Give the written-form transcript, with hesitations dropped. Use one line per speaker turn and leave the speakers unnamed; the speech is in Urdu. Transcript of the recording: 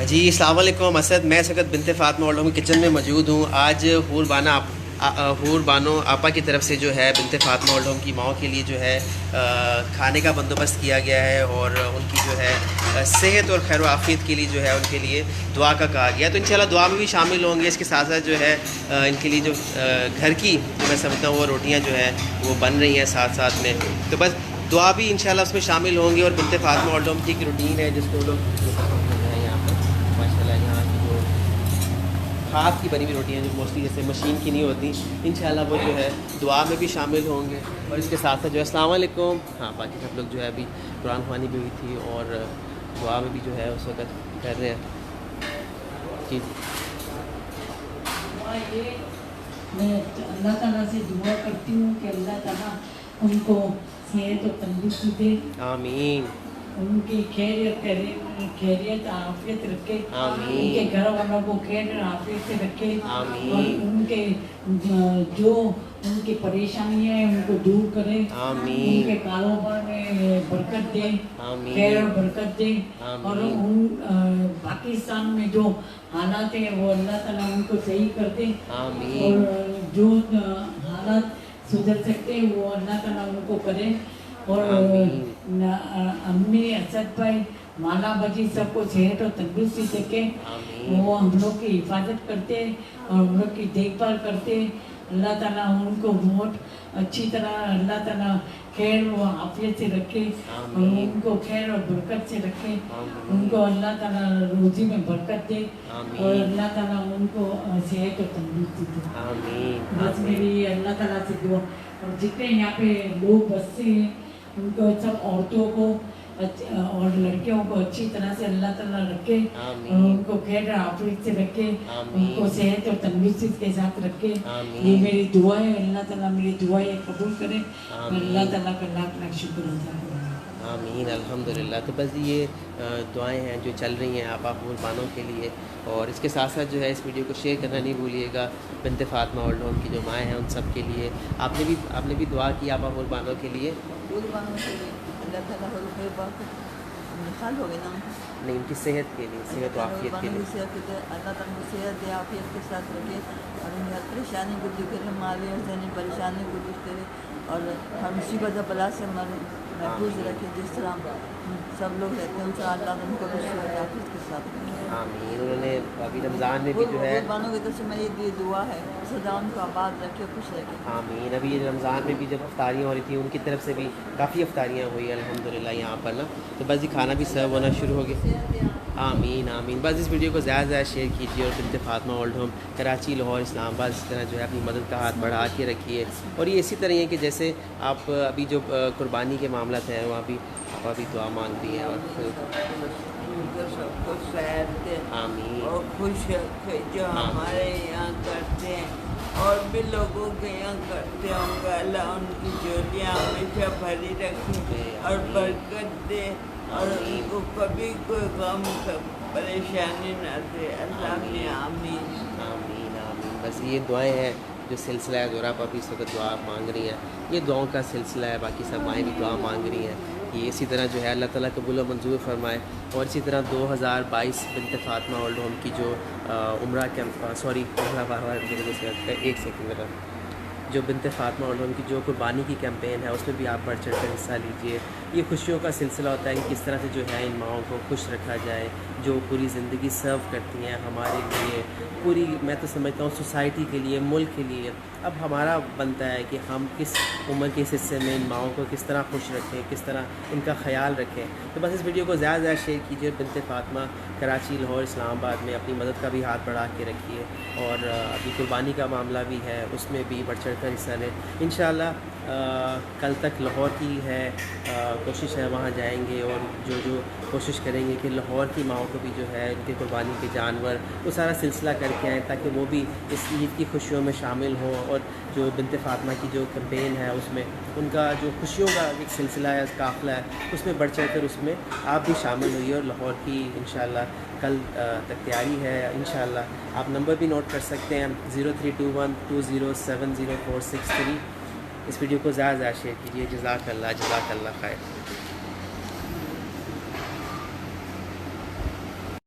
جی السلام علیکم اسد، میں سکت بنت فاطمہ اولڈ ہوم کچن میں موجود ہوں۔ آج حور بانو آپا کی طرف سے جو ہے بنت فاطمہ اولڈ ہوم کی ماؤں کے لیے جو ہے کھانے کا بندوبست کیا گیا ہے، اور ان کی جو ہے صحت اور خیر و عافیت کے لیے جو ہے ان کے لیے دعا کا کہا گیا ہے۔ تو انشاءاللہ دعا میں بھی شامل ہوں گے۔ اس کے ساتھ ساتھ جو ہے ان کے لیے جو گھر کی جو میں سمجھتا ہوں وہ روٹیاں جو ہیں وہ بن رہی ہیں ساتھ ساتھ میں، تو بس دعا بھی انشاءاللہ اس میں شامل ہوں گے۔ اور بنت فاطمہ اولڈ ہوم کی ایک روٹین ہے جس کو لوگ ہاتھ کی بنی ہوئی روٹیاں جو موسٹلی جیسے مشین کی نہیں ہوتی، انشاءاللہ وہ جو ہے دعا میں بھی شامل ہوں گے۔ اور اس کے ساتھ ساتھ جو ہے السلام علیکم، ہاں باقی سب لوگ جو ہے ابھی قرآن خوانی بھی ہوئی تھی اور دعا میں بھی جو ہے اس وقت کر رہے ہیں۔ جی
میں اللہ تعالیٰ سے دعا کرتی ہوں کہ اللہ تعالیٰ ان کو صحت و تندرستی دے،
آمین،
ان کی خیریت عافیت رکھے،
آمین،
ان کے گھر والوں کو خیر عافیت سے رکھے،
آمین،
اور ان کے جو ان کی پریشانیاں ہیں ان کو دور کرے،
آمین،
ان کے کاروبار میں برکت دے،
آمین،
خیر اور برکت دے،
آمین،
اور ان پاکستان میں جو حالات ہیں وہ اللہ تعالیٰ ان کو صحیح کر دے،
آمین،
اور جو حالات سدھر سکتے ہیں وہ اللہ تعالیٰ ان کو کرے، اور
آمین،
امی اسد بھائی مالا بجی سب کو صحت اور تندرستی دیکھے،
آمین،
وہ ہم لوگ کی حفاظت کرتے اور ہم لوگ کی دیکھ بھال کرتے۔ اللہ تعالیٰ ان کو بہت اچھی طرح اللہ تعالیٰ خیر و عافیت سے رکھے، اور ان کو خیر اور برکت سے رکھے، ان کو اللہ تعالیٰ روزی میں برکت دے، اور اللہ تعالیٰ ان کو صحت اور تندرستی دے۔
آمین،
بس میری اللہ تعالیٰ سے دعا، اور جتنے یہاں پہ لوگ بستے ہیں ان کو سب عورتوں کو اور لڑکیوں کو اچھی طرح سے اللہ تعالیٰ رکھے، اور ان کو خیر عافیت سے رکھے، ان کو صحت اور تندرستی کے ساتھ رکھے۔ یہ میری دعا ہے، اللہ تعالیٰ میری دعائیں قبول کرے، اور اللہ تعالیٰ کا لاکھ لاکھ شکر ادا کرے۔
آمین، الحمدللہ۔ تو بس یہ دعائیں ہیں جو چل رہی ہیں آپا حور بانوں کے لیے، اور اس کے ساتھ ساتھ جو ہے اس ویڈیو کو شیئر کرنا نہیں بھولیے گا بنت فاطمہ اولڈ ہوم کی جو مائیں ہیں ان سب کے لیے۔ آپ نے بھی دعا کی آپا حور بانوں کے لیے؟
اللہ تعالیٰ نقل ہو گئے نا،
نہیں، ان کی صحت کے لیے، صحت و عافیت کے لیے۔
اللہ تعالیٰ کو صحت عافیت کے ساتھ رکھے، اور ان کی ہر پریشانی کو دور کرے، مالی اور ذہنی پریشانی کو دور کرے، اور ہر مصیبت و بلا سے محفوظ رکھے۔ جس طرح سب لوگ رہتے ہیں ان سے اللہ ان کو بھی صحت عافیت کے ساتھ رکھے۔
آمین۔ انہوں نے ابھی رمضان میں بھی جو ہے
بانوں کی طرف سے میری یہ دعا ہے، سدا ان کو آباد رکھے، خوش رکھے۔
آمین۔ ابھی رمضان میں بھی جب افطاریاں ہو رہی تھیں ان کی طرف سے بھی کافی افطاریاں ہوئی الحمدللہ یہاں پر نا، تو بس یہ کھانا بھی سرو ہونا شروع ہو گیا۔ آمین آمین۔ بس اس ویڈیو کو زیادہ سے زیادہ شیئر کیجیے، اور بنت فاطمہ اولڈ ہوم کراچی، لاہور، اسلام آباد اس طرح جو ہے اپنی مدد کا ہاتھ بڑھا کے رکھیے۔ اور یہ اسی طرح ہے کہ جیسے آپ ابھی جو قربانی کے معاملات ہیں وہاں بھی آپ ابھی دعا مانگتی ہیں، اور
سب کو صحت دے
آمین،
اور خوش رکھے، جو ہمارے یہاں کرتے ہیں اور بھی لوگوں کے یہاں کرتے ہوں گے، اللہ ان کی جولیاں ہمیشہ بھری رکھے اور برکت دے، اور ان کو کبھی کوئی غم پریشانی نہ دے، اللہ نے آمین
آمین آمین۔ بس یہ دعائیں ہیں جو سلسلہ ہے دورہ پر بھی اس وقت دعا مانگ رہی ہیں، یہ دعاؤں کا سلسلہ ہے، باقی سب مائیں بھی دعا مانگ رہی ہیں۔ یہ اسی طرح جو ہے اللہ تعالیٰ قبول و منظور فرمائے، اور اسی طرح 2022 بنت فاطمہ اولڈ ہوم کی جو عمرہ کیمپ، ایک سیکنڈ میرا، جو بنت فاطمہ اولڈ ہوم کی جو قربانی کی کیمپین ہے اس میں بھی آپ بڑھ چڑھ کر حصہ لیجئے۔ یہ خوشیوں کا سلسلہ ہوتا ہے کہ کس طرح سے جو ہے ان ماؤں کو خوش رکھا جائے جو پوری زندگی سرو کرتی ہیں ہمارے لیے، پوری میں تو سمجھتا ہوں سوسائٹی کے لیے، ملک کے لیے۔ اب ہمارا بنتا ہے کہ ہم کس عمر کے اس حصے میں ان ماؤں کو کس طرح خوش رکھیں، کس طرح ان کا خیال رکھیں۔ تو بس اس ویڈیو کو زیادہ سے زیادہ شیئر کیجیے، بنت فاطمہ کراچی، لاہور، اسلام آباد میں اپنی مدد کا بھی ہاتھ بڑھا کے رکھیے، اور ابھی قربانی کا معاملہ بھی ہے اس میں بھی بڑھ چڑھ کر حصہ لیں انشاءاللہ۔ کل تک لاہور کی ہے کوشش ہے، وہاں جائیں گے اور جو کوشش کریں گے کہ لاہور کی ماؤں کو بھی جو ہے ان کے قربانی کے جانور وہ سارا سلسلہ کر کے آئیں، تاکہ وہ بھی اس عید کی خوشیوں میں شامل ہوں، اور جو بنت فاطمہ کی جو کیمپین ہے اس میں ان کا جو خوشیوں کا ایک سلسلہ ہے، قافلہ ہے، اس میں بڑھ چڑھ کر اس میں آپ بھی شامل ہوئیے۔ اور لاہور کی انشاءاللہ کل تک تیاری ہے انشاءاللہ۔ آپ نمبر بھی نوٹ کر سکتے ہیں 032120700463۔ اس ویڈیو کو زیادہ سے زیادہ شیئر کیجیے۔ جزاک اللہ خیر۔